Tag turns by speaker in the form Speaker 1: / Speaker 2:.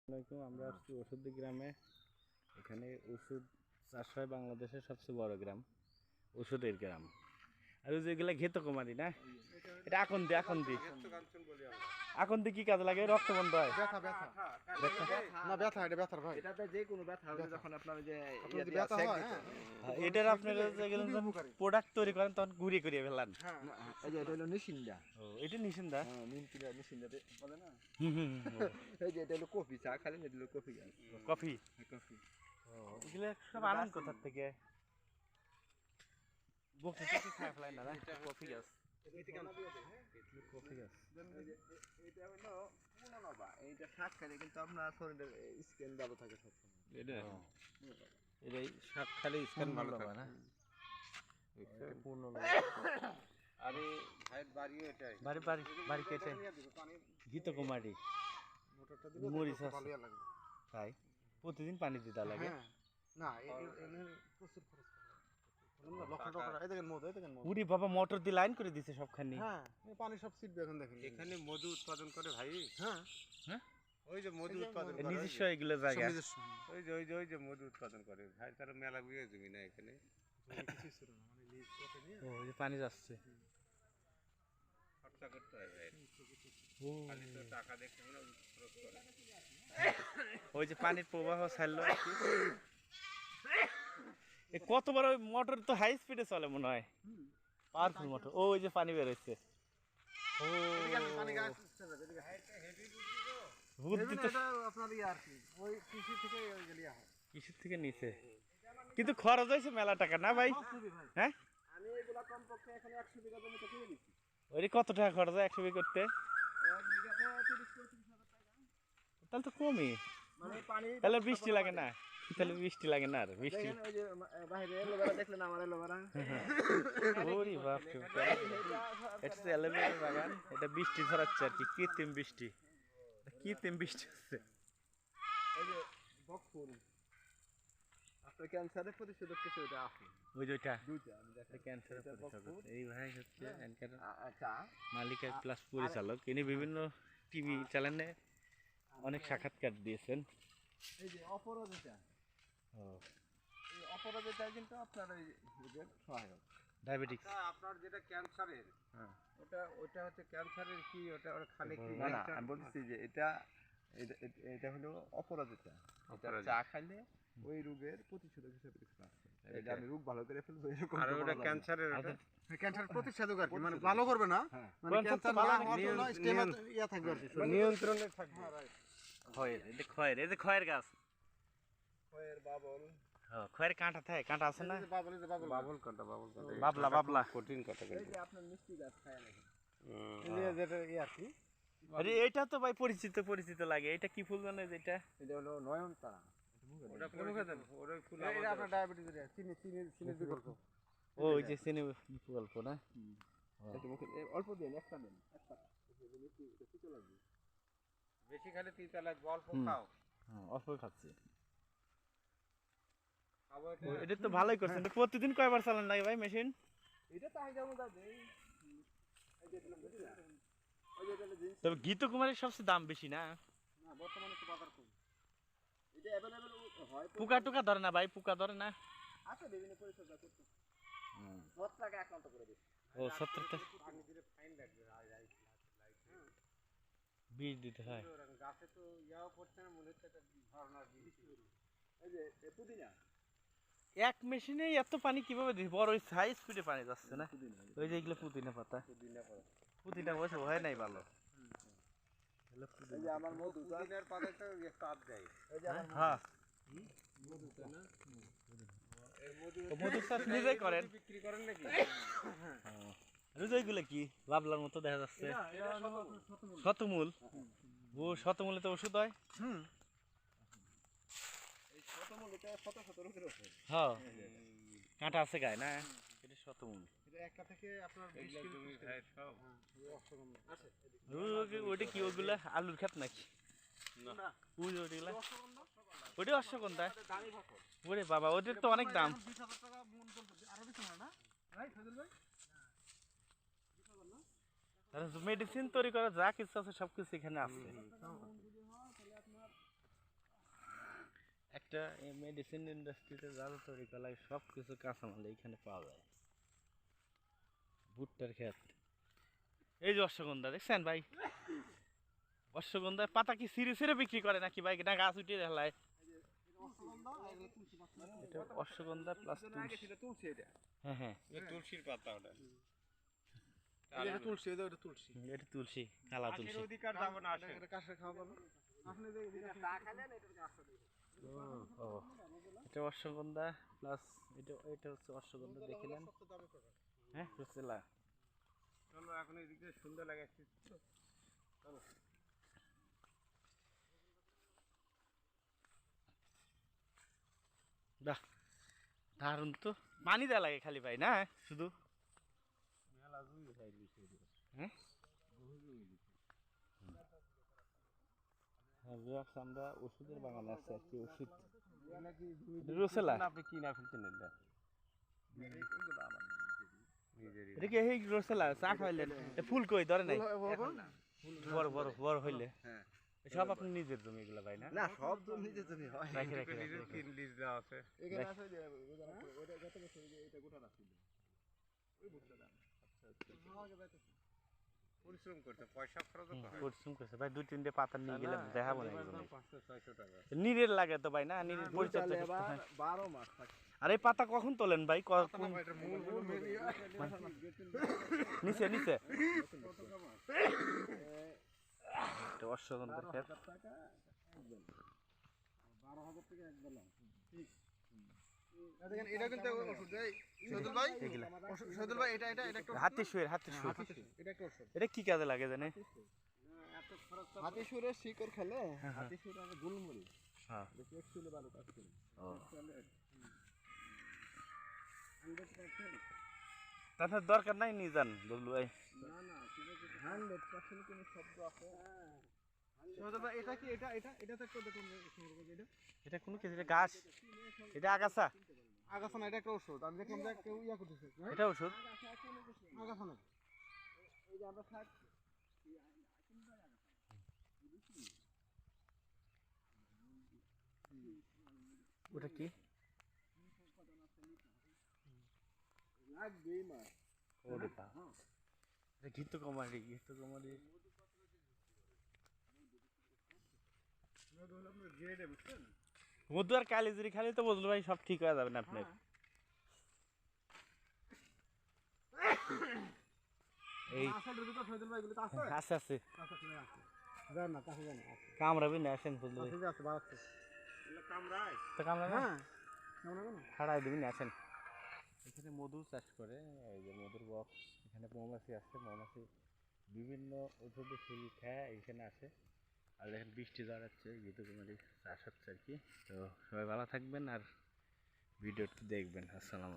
Speaker 1: আসসালামাইকুম। আমরা আসছি ওষুধি গ্রামে। এখানে ওষুধ চাষ হয়, বাংলাদেশের সবচেয়ে বড় গ্রাম, ওষুধের গ্রাম। আর ওই যেগুলো ঘেতো কুমারী না, এটা আকন্দি আকন্দি আকন্দি কি কাজে লাগে? রক্ত বন্ধ হয়,
Speaker 2: ব্যথা ব্যথা না ব্যথা এটা ব্যথার ভাই
Speaker 3: এটাতে যে কোনো ব্যথা হলে যখন আপনার যে
Speaker 2: যদি ব্যথা হয় হ্যাঁ
Speaker 1: এটার আপনারা যেগুলো প্রোডাক্ট তৈরি করেন তখন গুঁড়ি করিয়ে ফেলান।
Speaker 3: এই যে এটা হলো নিশিন্দা।
Speaker 1: ও এটা নিশিন্দা।
Speaker 3: হ্যাঁ নিশিন্দা বলে না।
Speaker 1: হুম।
Speaker 3: এই যে এটা হলো কফি চা খালি এটা হলো কফি গাছ।
Speaker 1: কফি।
Speaker 3: কফি
Speaker 1: এগুলো সব আনন্দ কোথার থেকে? বকতে থেকে খায় ফেলায় না, কফি গাছ। কফি গাছ
Speaker 3: এটা হলো পুননবা। এইটা শাক খালি কিন্তু আপনার শরীরের স্কিন ভালো থাকে সবসময়।
Speaker 1: এটাই শাক খালি স্ক্যান ভালো থাকে না। পূর্ণ
Speaker 2: আরে ভাইয়ের বাড়িও এটাই
Speaker 1: বাড়ি বাড়ি বাড়ি কেটে ঘিত কুমারী
Speaker 2: মোটরটা দিলে
Speaker 1: মরিচ
Speaker 2: ভালোই লাগবে
Speaker 1: তাই প্রতিদিন পানি দিতে লাগে।
Speaker 2: না প্রচুর খরচ লক্ষ টাকা এই দেখেন মধু এই দেখেন মধু
Speaker 1: উরি বাবা মোটর দিয়ে লাইন করে দিছে সবখানি।
Speaker 2: হ্যাঁ পানি সব ছিটবে এখন দেখেন
Speaker 4: এখানে মধু উৎপাদন করে ভাই।
Speaker 2: হ্যাঁ
Speaker 1: হ্যাঁ
Speaker 4: ওই যে মধু উৎপাদন করে
Speaker 1: নিজস্ব এগুলো জায়গা।
Speaker 4: ওই যে মধু উৎপাদন করে ভাই, তার মেলা বিয়ে জমি না এখানে।
Speaker 2: কিছু ছিল না মানে লিজ কত নিয়ে
Speaker 1: ও এই যে পানি যাচ্ছে।
Speaker 4: খরচা করতে হয় ভাই,
Speaker 1: ও
Speaker 4: খালি তো টাকা দেখে আমরা খরচ করে।
Speaker 1: ওই যে পানির প্রবাহ ছাড়লো আর কি। এ কত বড় মোটর, তো হাই স্পিডে চলে মনে হয়, পাওয়ারফুল মোটর। ও ওই যে পানি বের হচ্ছে। ও
Speaker 2: পানি গাছ
Speaker 1: বুদ্ধি তো
Speaker 2: এটা আপনার ইয়ে আর কি ওই কৃষি থেকে ওই গলিয়া হয়
Speaker 1: কিসের থেকে নিছে, কিন্তু খরচ হয়েছে মেলা টাকা না ভাই? হ্যাঁ
Speaker 3: আমি এগুলা কমপক্ষে এখানে 100 বিঘা জমিতে কিনে দিছি।
Speaker 1: ওই কত টাকা খরচ হয় 100 বিঘা করতে?
Speaker 3: 1 বিঘাতে 30-35 হাজার টাকা।
Speaker 1: তাহলে তো কমই।
Speaker 3: মানে পানি
Speaker 1: তাহলে বৃষ্টি লাগে না, তাহলে বৃষ্টি লাগে না। আর বৃষ্টি
Speaker 3: দেখেন ওই যে বাইরে এলোভেরা দেখলেন আমার এলোভেরা।
Speaker 1: ওরে বাপ রে বাপ। এটা তো অ্যালোভেরার বাগান, এটা বৃষ্টি ছড়াচ্ছে আর কি, কৃত্রিম বৃষ্টি। কৃত্রিম বৃষ্টি হচ্ছে।
Speaker 3: এই যে বকফুল আপনার ক্যান্সারের প্রতিষেধক কিছু এটা আছে।
Speaker 1: ওই যে ওইটা
Speaker 3: দুইটা আমি দেখাই।
Speaker 1: ক্যান্সারের প্রতিষেধক। এই ভাই হচ্ছে অ্যানকার
Speaker 3: আচ্ছা
Speaker 1: মালিক প্লাস পরিচালক। ইনি বিভিন্ন টিভি চ্যানেলে অনেক সাক্ষাৎকার দিয়েছেন।
Speaker 3: এই যে অপরাজিতা,
Speaker 1: ও
Speaker 3: এই অপরাজিতা কিন্তু আপনার ওই এদের সহায়ক।
Speaker 1: ডায়াবেটিক্স।
Speaker 4: আপনার যেটা ক্যান্সারের,
Speaker 3: হ্যাঁ
Speaker 4: ওটা হচ্ছে ক্যান্সারের কি, ওটা ওরা খালি কি
Speaker 3: না না আমি বলছি যে এটা এটা হলো অপরাজিতা। এটা চা খাইলে ওই রোগের প্রতিষেধক হিসেবে কিছু কাজ করে। এটা আমি রোগ ভালো করে ফেলবো এরকম।
Speaker 4: আর ওটা ক্যান্সারের, ওটা
Speaker 2: ক্যান্সার প্রতিষেধক আর কি মানে ভালো করবে না মানে ক্যান্সার না হওয়ার জন্য স্টেম ইয়া থাকবে আর কি
Speaker 4: নিয়ন্ত্রণে থাকবে।
Speaker 1: খয়ের, এই যে খয়ের, এই যে খয়ের গাছ।
Speaker 3: খয়ের বাবল,
Speaker 1: খয়ের কাঁটা থাকে, কাঁটা আছে না?
Speaker 4: বাবুল কাটা, বাবুল কাটা,
Speaker 1: বাবলা বাবলা।
Speaker 4: কঠিন কাটা
Speaker 3: এই
Speaker 4: কিন্তু।
Speaker 3: যে আপনার মিষ্টি গাছ খায় নাকি।
Speaker 2: এই যে যেটা ইয়া আর কি
Speaker 1: আরে এটা তো ভাই পরিচিত পরিচিত লাগে। এটা কি ফুল জানেন? যেটা
Speaker 3: এটা হলো নয়নতারা।
Speaker 4: ওটা মুখে দেন, ওটা ফুল
Speaker 2: এটা আপনার ডায়াবেটিস এর চিনি চিনি চিনির বিকল্প
Speaker 1: ও ওই যে সিনে গল্প না।
Speaker 3: এটা মুখে অল্প দিন একটা দিন একটা কিছু লাগবে।
Speaker 4: বেশি খালি তিতা লাগবে, অল্প খাও।
Speaker 1: হ্যাঁ অল্প খাচ্ছি।
Speaker 4: খাবো এটা।
Speaker 1: এটা তো ভালোই করছেন। এটা প্রতিদিন কয়বার চালান লাগে ভাই মেশিন?
Speaker 3: এটা তাই যেমন যাবে এই যে দিলাম বুঝলা ওই যে এটা জিনিস
Speaker 1: তবে গীত কুমারের সবচেয়ে দাম বেশি না?
Speaker 3: না বর্তমানে তো বাজার কম। এটা अवेलेबल হয়
Speaker 1: পোকা টোকা ধরে না ভাই? পোকা ধরে না?
Speaker 3: আছে বিভিন্ন পরিচর্যা করতে। 7 টাকা একাউন্ট করে দিই।
Speaker 1: ও 70 টাকা
Speaker 4: পানি দিলে ফাইন লাগবে।
Speaker 1: বীজ দিতে হয়।
Speaker 4: গাছে তো ইয়াও করছে না, মনে হচ্ছে একটা ধরনার বীজ।
Speaker 3: এই যে পুদিনা
Speaker 1: এক মেশিনে এত পানি কিভাবে দিই? বড় হাই স্পিডে পানি যাচ্ছে না? ওই যে এগুলো পুদিনা পাতা। পুদিনা বসে হয় নাই ভালো।
Speaker 3: এই যে আমার মধু
Speaker 4: পুদিনার পাতায় তো তাপ দেয়।
Speaker 3: এই যে আমার
Speaker 1: হ্যাঁ মধু চাষ নিজেই করেন?
Speaker 4: বিক্রি করেন নাকি?
Speaker 1: রুজইগুলো কি বাবলার মতো দেখা যাচ্ছে? শতমূল। ও শতমূলে তো ওষুধ হয়।
Speaker 3: এই শতমূল এটা শত শত রোগের ওষুধ।
Speaker 1: হ্যাঁ কাঁটা আছে গায়ে না? এটা শতমূল।
Speaker 2: এটা একটা থেকে আপনার 20
Speaker 4: এগুলো
Speaker 2: কেজি
Speaker 4: জমি খায় সব।
Speaker 2: আছে
Speaker 1: ওইটা কি ওগুলা আলুর ক্ষেত নাকি?
Speaker 3: না
Speaker 1: ওইগুলা ওইটা অশ্বগন্ধা।
Speaker 3: দামি ফসল।
Speaker 1: ওরে বাবা ওদের তো অনেক দাম।
Speaker 2: 20,000 টাকা মন চলতেছে আরো বেশি না রাইট ফজল ভাই
Speaker 1: মেডিসিন তৈরি করা যা কিছু আছে সবকিছু এখানে আছে। একটা মেডিসিন ইন্ডাস্ট্রিতে যারা তৈরি করা লাগে সব কিছু কাঁচামাল এইখানে পাওয়া যায়। ভুট্টার ক্ষেত, এই যে অশ্বগন্ধা দেখছেন ভাই, অশ্বগন্ধার পাতা কি ছিঁড়ে ছিঁড়ে বিক্রি করে নাকি ভাই, না গাছ উঠিয়ে দেখায়? এটা অশ্বগন্ধা প্লাস
Speaker 3: তুলসী এটা
Speaker 1: হ্যাঁ হ্যাঁ,
Speaker 4: তুলসীর পাতা ওটা।
Speaker 2: এটা তুলসী, এটা তুলসী।
Speaker 1: এটা তুলসী, কালা তুলসী।
Speaker 4: অধিকার যাবো না আসে।
Speaker 2: এটা কাশে খাওয়া পাবে। আপনি যে চা খাইলেন এটার গাছটা দেখুন।
Speaker 1: ও এটা অশ্বগন্ধা প্লাস এটা হচ্ছে অশ্বগন্ধা দেখিলেন। হ্যাঁ রুসেলা,
Speaker 4: চলো এখন এই দিকে সুন্দর লাগে।
Speaker 1: বাহ দারুণ তো। পানি দেওয়া লাগে খালি ভাই না শুধু? হ্যাঁ আমরা ওষুধের বাগানে আছি আর কি। ওষুধ রুসেলা,
Speaker 4: আপনি কি না ফেলতে নেন
Speaker 1: এটা কি এই রসেলা চা খাইলেন? ফুল কই ধরে নাই? বড় বড় বড় হইলে সব আপনি নিজের জমি এগুলো ভাই না?
Speaker 3: না সব তো নিজের জমি হয়
Speaker 1: রাখে রাখে
Speaker 4: নিজের তিন লিজ দেওয়া আছে।
Speaker 2: এখানে আছে যে ওটা গত বছর এটা গোটা রাখছিল। ওই ভুট্টাটা।
Speaker 4: পরিশ্রম করতে পয়সা খরচ করে।
Speaker 1: পরিশ্রম করছে ভাই, 2-3টে পাতা নিয়ে গেলে দেখাবো না একদম।
Speaker 4: 500-600 টাকা।
Speaker 1: নিরের লাগে তো ভাই না, নিরের পরিচর্যা করতে হয়।
Speaker 3: 12 মাস থাকে
Speaker 1: আর এই পাতা কখন তোলেন ভাই? কোন নিচে নিচে এটা অশ্বগন্ধার ক্ষেত।
Speaker 2: 12,000 টাকা এক বেলা। ঠিক। দেখেন এটা কিন্তু ওষুধ এই শহীদুল ভাই, শহীদুল ভাই এটা একটা
Speaker 1: হাতি শুয়ের, হাতি শুয়ে
Speaker 2: এটা একটা ওষুধ।
Speaker 1: এটা কি কাজে লাগে জানে?
Speaker 2: হাতি সুরের শিকড় খেলে হাতি সুরের আমি গুলমুড়ি
Speaker 1: হ্যাঁ
Speaker 2: দেখি একচুয়ালি ভালো কাজ করে।
Speaker 1: ও
Speaker 2: 100%।
Speaker 1: তার দরকার নাই নিয়ে যান বললু ভাই।
Speaker 2: না না 100% কোনো শব্দ আছে। শহীদুল ভাই এটা কি এটা তো একটু দেখুন শহীদুল ভাই এটা
Speaker 1: এটা কোনো কিছু, এটা গাছ, এটা আগাছা,
Speaker 2: আগাছা না, এটা একটা ওষুধ। আমি দেখলাম যে কেউ ইয়া করতেছে।
Speaker 1: এটা ওষুধ।
Speaker 2: আগাছা না, এই যে আমরা শাক
Speaker 1: ওটা কি?
Speaker 2: লাগবেই না।
Speaker 1: ওটা এটা ঘিত কুমারী, ঘিত কুমারী। মধু আর কালিজিরি খালি তো বললো ভাই সব ঠিক হয়ে যাবে না আপনার। এই
Speaker 2: আসলে দুটো শহীদুল ভাই গুলো তো আছে।
Speaker 1: আছে আছে,
Speaker 2: আছে কিনা আছে। জান না কাছে জান আছে।
Speaker 1: কামড়াবি না, আসেন বললো ভাই।
Speaker 2: আছে বাড়াচ্ছে।
Speaker 4: কামরায়
Speaker 1: তো কামড়াবে না,
Speaker 2: হ্যাঁ। কেমন হবে না?
Speaker 1: ছাড়াই দিবি না, আসেন। এখানে মধু চাষ করে, এই যে মধুর বক্স, এখানে মৌমাছি আছে, মৌমাছি বিভিন্ন ঔষধি ফুল খায় এখানে আসে। আর দেখেন বৃষ্টি জড়াচ্ছে, ঘিত কুমারী চাষ হচ্ছে আর কি। তো সবাই ভালো থাকবেন আর ভিডিওটি দেখবেন। আসসালামু আলাইকুম।